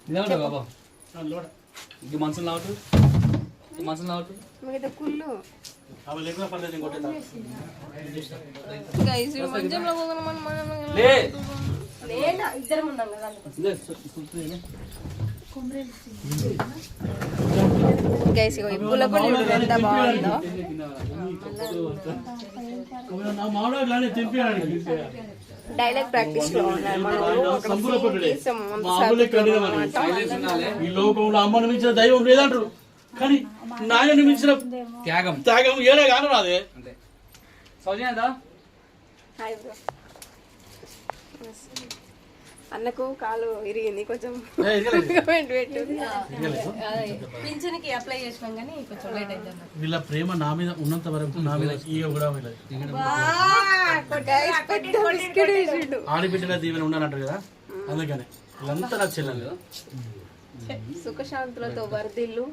ఇదేమంటావు బాబా ఇది మనసులు నావట్టు మనసులు నావట్టు మిగతా కుళ్ళు అవి లేకుండా పర్లేదు ఇంకోటి గైస్ మంచంలో లే లేనా ఇద్దరం ఉన్నాం కదా గైస్ ఇగో ఈ పుల్లపల్లి ఎంత బాగుందో డైలాగ్ ప్రాక్టీస్ లో ఉన్నారు ఈ లోకంలో అమ్మను మించిన దైవం లేదంటారు కానీ నాయన మించిన త్యాగం త్యాగం ఏడే కాను రాదే సౌజన్యదా హాయ్ బ్రో అన్నకు కాలు ఇరిగింది కొంచెం పింఛన్కి అప్లై చేసినాం కానీ కొంచెం లేట్ అయింది. వీళ్ళ ప్రేమ నా మీద ఉన్నంత వరకు నా మీద ఈగ కూడా వీళ్ళది ఆడిబిడ్డల దీవెన ఉండాలంటారు కదా అందుకనే వీళ్ళంతా నాకు చెల్లెలు సుఖశాంతులతో వర్దిల్లు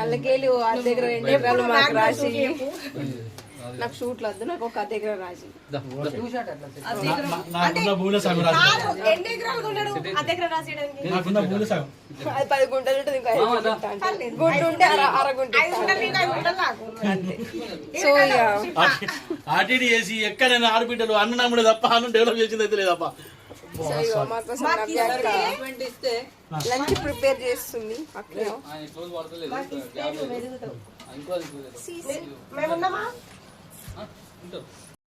అలాగేలు వాళ్ళ దగ్గర 2 ఎకరాలు మాకు రాసి నాకు షూట్లు వద్దు నాకు ఒక దగ్గర రాసి నాకున్న భూమిలో సగం రాసి ఎన్ని ఎకరాలు కొన్నాడు ఆ దగ్గర రాసేయడానికి? నాకున్న భూమిలో సగం అది 10 గుంటలు ఉంటుంది ఇంకా 5 గుంట ఉంటే అరగుంట సో ఇక ఆర్టీడీ చేసి ఎక్కడైనా ఆడబిడ్డలు అన్ననమ్ముడు తప్ప అన్నం డెవలప్ చేసింది అయితే లేదప్ప సో ఇక మాకోసం లంచ్ ప్రిపేర్ చేస్తుంది అక్కడ మేమున్నామా